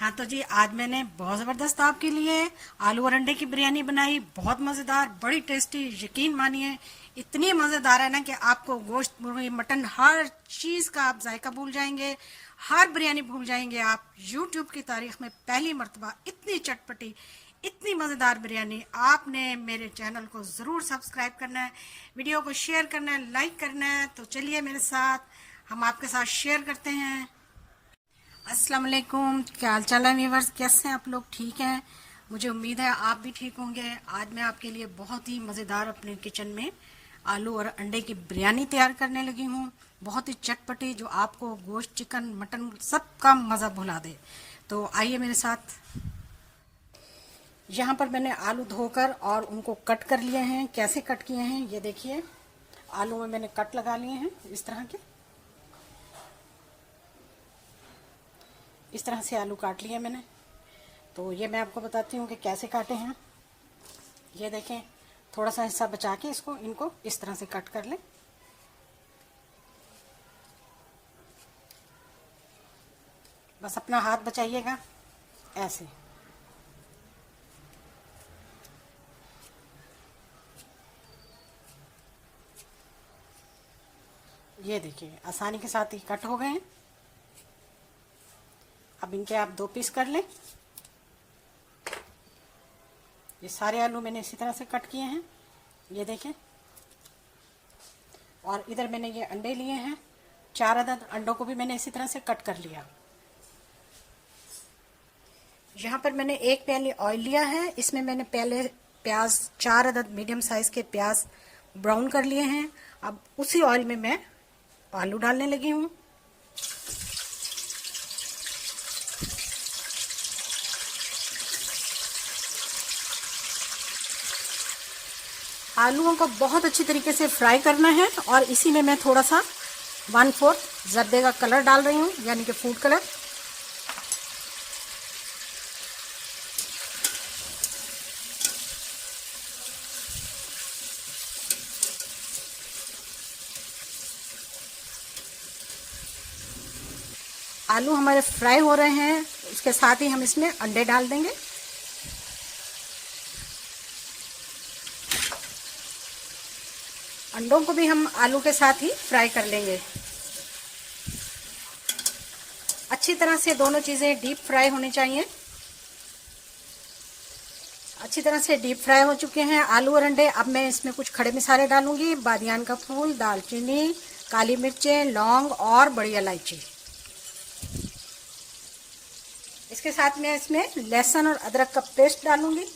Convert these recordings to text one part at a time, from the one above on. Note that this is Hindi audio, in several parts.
हाँ तो जी, आज मैंने बहुत ज़बरदस्त आपके लिए आलू और अंडे की बिरयानी बनाई। बहुत मज़ेदार, बड़ी टेस्टी, यकीन मानिए इतनी मज़ेदार है ना कि आपको गोश्त, मुर्गी, मटन हर चीज़ का आप जायका भूल जाएंगे, हर बिरयानी भूल जाएंगे आप। यूट्यूब की तारीख में पहली मर्तबा इतनी चटपटी, इतनी मज़ेदार बिरयानी। आपने मेरे चैनल को ज़रूर सब्सक्राइब करना है, वीडियो को शेयर करना है, लाइक करना है। तो चलिए मेरे साथ, हम आपके साथ शेयर करते हैं। अस्सलाम वालेकुम, क्या हाल चाल है व्यूअर्स? कैसे हैं आप लोग? ठीक हैं? मुझे उम्मीद है आप भी ठीक होंगे। आज मैं आपके लिए बहुत ही मज़ेदार अपने किचन में आलू और अंडे की बिरयानी तैयार करने लगी हूँ। बहुत ही चटपटी, जो आपको गोश्त, चिकन, मटन सब का मज़ा भुला दे। तो आइए मेरे साथ। यहाँ पर मैंने आलू धोकर और उनको कट कर लिए हैं। कैसे कट किए हैं ये देखिए। आलू में मैंने कट लगा लिए हैं इस तरह के। इस तरह से आलू काट लिए मैंने। तो ये मैं आपको बताती हूँ कि कैसे काटे हैं। ये देखें, थोड़ा सा हिस्सा बचा के इनको इस तरह से कट कर लें। बस अपना हाथ बचाइएगा ऐसे। ये देखिए, आसानी के साथ ही कट हो गए हैं। अब इनके आप 2 पीस कर लें। ये सारे आलू मैंने इसी तरह से कट किए हैं, ये देखें। और इधर मैंने ये अंडे लिए हैं, 4 अदद अंडों को भी मैंने इसी तरह से कट कर लिया। यहाँ पर मैंने 1 प्याली ऑयल लिया है। इसमें मैंने पहले प्याज, 4 अदद मीडियम साइज के प्याज ब्राउन कर लिए हैं। अब उसी ऑयल में मैं आलू डालने लगी हूँ। आलूओं को बहुत अच्छी तरीके से फ्राई करना है। और इसी में मैं थोड़ा सा 1/4 जर्दे का कलर डाल रही हूँ, यानी कि फूड कलर। आलू हमारे फ्राई हो रहे हैं, उसके साथ ही हम इसमें अंडे डाल देंगे। अंडों को भी हम आलू के साथ ही फ्राई कर लेंगे। अच्छी तरह से दोनों चीज़ें डीप फ्राई होनी चाहिए। अच्छी तरह से डीप फ्राई हो चुके हैं आलू और अंडे। अब मैं इसमें कुछ खड़े मसाले डालूंगी। बादियान का फूल, दालचीनी, काली मिर्चें, लौंग और बड़ी इलायची। इसके साथ मैं इसमें लहसुन और अदरक का पेस्ट डालूंगी।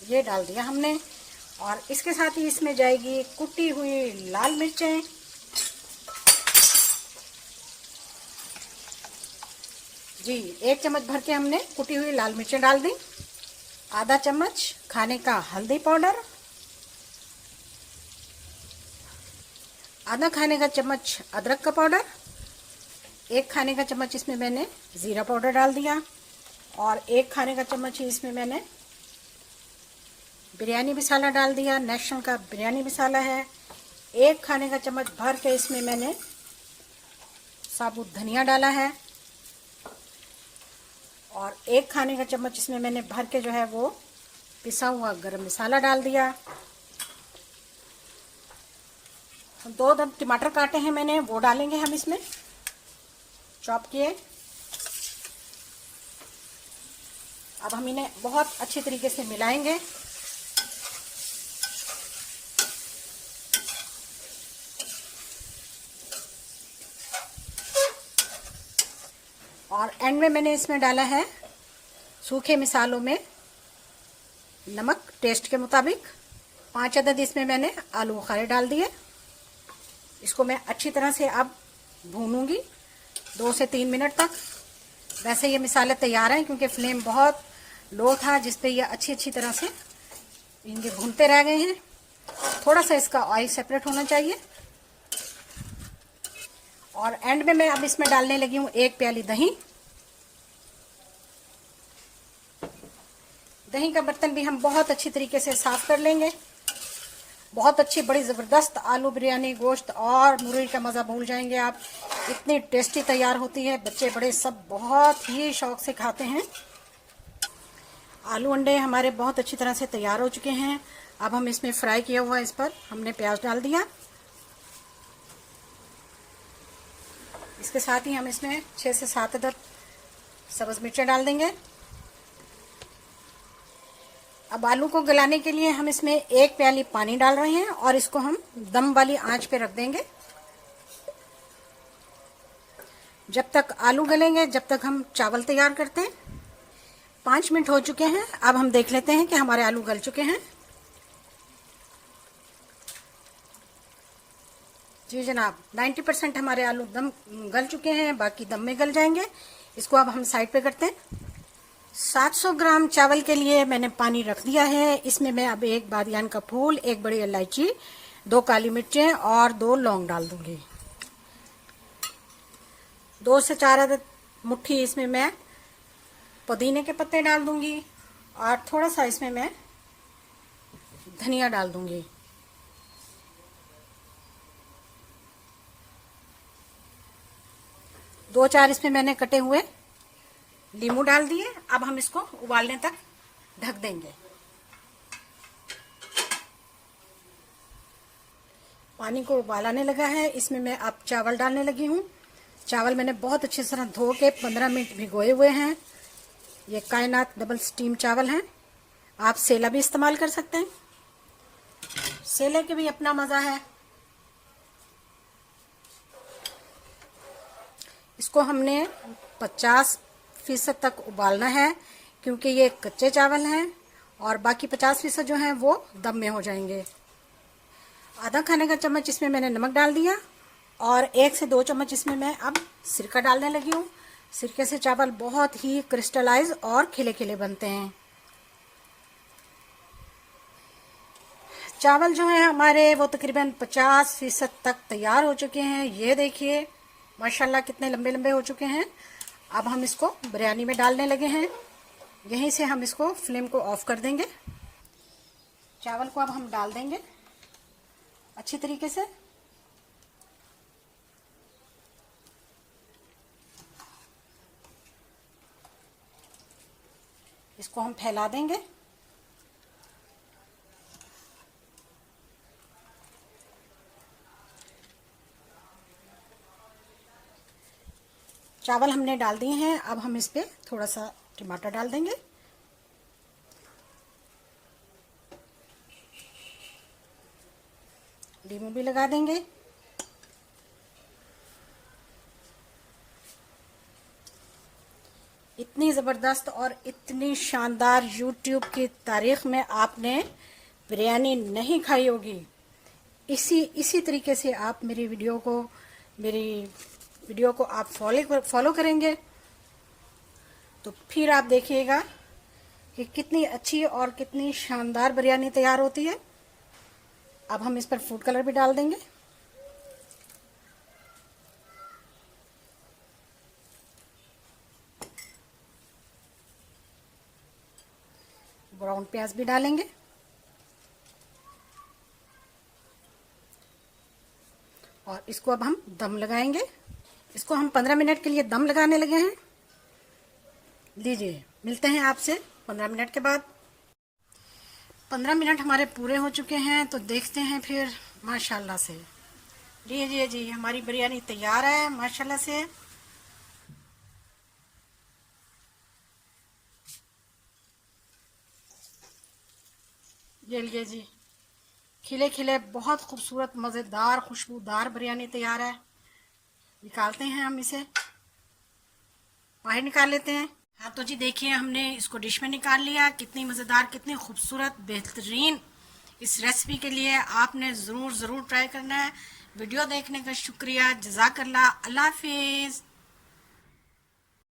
ये डाल दिया हमने। और इसके साथ ही इसमें जाएगी कुटी हुई लाल मिर्चें, जी 1 चम्मच भर के हमने कुटी हुई लाल मिर्चें डाल दी। आधा चम्मच खाने का हल्दी पाउडर, आधा खाने का चम्मच अदरक का पाउडर, 1 खाने का चम्मच इसमें मैंने ज़ीरा पाउडर डाल दिया। और 1 खाने का चम्मच ही इसमें मैंने बिरयानी मसाला डाल दिया। नेशनल का बिरयानी मसाला है। 1 खाने का चम्मच भर के इसमें मैंने साबुत धनिया डाला है। और 1 खाने का चम्मच इसमें मैंने भर के जो है वो पिसा हुआ गरम मसाला डाल दिया। 2 टमाटर काटे हैं मैंने, वो डालेंगे हम इसमें, चॉप किए। अब हम इन्हें बहुत अच्छी तरीके से मिलाएंगे। और एंड में मैंने इसमें डाला है सूखे मिसालों में नमक टेस्ट के मुताबिक। 5 अदद इसमें मैंने आलू बुखारे डाल दिए। इसको मैं अच्छी तरह से अब भूनूंगी 2 से 3 मिनट तक। वैसे ये मिसाले तैयार हैं, क्योंकि फ्लेम बहुत लो था जिस पे ये अच्छी तरह से इनके भूनते रह गए हैं। थोड़ा सा इसका ऑयल सेपरेट होना चाहिए। और एंड में मैं अब इसमें डालने लगी हूँ 1 प्याली दही। दही का बर्तन भी हम बहुत अच्छी तरीके से साफ कर लेंगे। बहुत अच्छी बड़ी ज़बरदस्त आलू बिरयानी, गोश्त और मुर्गी का मज़ा भूल जाएंगे आप। इतनी टेस्टी तैयार होती है, बच्चे बड़े सब बहुत ही शौक़ से खाते हैं। आलू अंडे हमारे बहुत अच्छी तरह से तैयार हो चुके हैं। अब हम इसमें फ्राई किया हुआ, इस पर हमने प्याज डाल दिया। इसके साथ ही हम इसमें 6 से 7 अदद सब्ज़ मिर्चें डाल देंगे। अब आलू को गलाने के लिए हम इसमें 1 प्याली पानी डाल रहे हैं और इसको हम दम वाली आंच पे रख देंगे। जब तक आलू गलेंगे, जब तक हम चावल तैयार करते हैं। 5 मिनट हो चुके हैं। अब हम देख लेते हैं कि हमारे आलू गल चुके हैं। जी जनाब, 90% हमारे आलू दम गल चुके हैं, बाकी दम में गल जाएंगे। इसको अब हम साइड पे करते हैं। 700 ग्राम चावल के लिए मैंने पानी रख दिया है। इसमें मैं अब 1 बादियान का फूल, 1 बड़ी इलायची, 2 काली मिर्चें और 2 लौंग डाल दूंगी। 2 से 4 अदद मुट्ठी इसमें मैं पुदीने के पत्ते डाल दूंगी और थोड़ा सा इसमें मैं धनिया डाल दूंगी। 2-4 इसमें मैंने कटे हुए नींबू डाल दिए। अब हम इसको उबालने तक ढक देंगे। पानी को उबाल आने लगा है, इसमें मैं अब चावल डालने लगी हूँ। चावल मैंने बहुत अच्छी तरह धो के 15 मिनट भिगोए हुए हैं। ये कायनात डबल स्टीम चावल हैं। आप सेला भी इस्तेमाल कर सकते हैं, सेले के भी अपना मज़ा है। इसको हमने 50% तक उबालना है, क्योंकि ये कच्चे चावल हैं और बाकी 50% जो हैं वो दम में हो जाएंगे। आधा खाने का चम्मच इसमें मैंने नमक डाल दिया और 1 से 2 चम्मच इसमें मैं अब सिरका डालने लगी हूँ। सिरके से चावल बहुत ही क्रिस्टलाइज और खिले खिले बनते हैं। चावल जो है हमारे वो तकरीबन 50% तक तैयार हो चुके हैं। ये देखिए माशाल्लाह कितने लंबे लंबे हो चुके हैं। अब हम इसको बिरयानी में डालने लगे हैं। यहीं से हम इसको फ्लेम को ऑफ कर देंगे। चावल को अब हम डाल देंगे अच्छी तरीके से। इसको हम फैला देंगे। चावल हमने डाल दिए हैं। अब हम इस पे थोड़ा सा टमाटर डाल देंगे। नींबू भी लगा देंगे। इतनी ज़बरदस्त और इतनी शानदार यूट्यूब की तारीख़ में आपने बिरयानी नहीं खाई होगी। इसी तरीके से आप मेरी वीडियो को आप फॉलो करेंगे तो फिर आप देखिएगा कि कितनी अच्छी और कितनी शानदार बिरयानी तैयार होती है। अब हम इस पर फूड कलर भी डाल देंगे। ब्राउन प्याज भी डालेंगे और इसको अब हम दम लगाएंगे। इसको हम 15 मिनट के लिए दम लगाने लगे हैं। लीजिए, मिलते हैं आपसे 15 मिनट के बाद। 15 मिनट हमारे पूरे हो चुके हैं, तो देखते हैं फिर माशाल्लाह से। लीजिए जी, हमारी बिरयानी तैयार है माशाल्लाह से। ये लीजिए जी, खिले खिले बहुत खूबसूरत मज़ेदार खुशबूदार बिरयानी तैयार है। निकालते हैं हम इसे, बाहर निकाल लेते हैं। हाँ तो जी देखिए, हमने इसको डिश में निकाल लिया। कितनी मज़ेदार, कितनी खूबसूरत, बेहतरीन। इस रेसिपी के लिए आपने ज़रूर ट्राई करना है। वीडियो देखने का शुक्रिया। जज़ाकल्लाह। अल्लाह हाफिज़।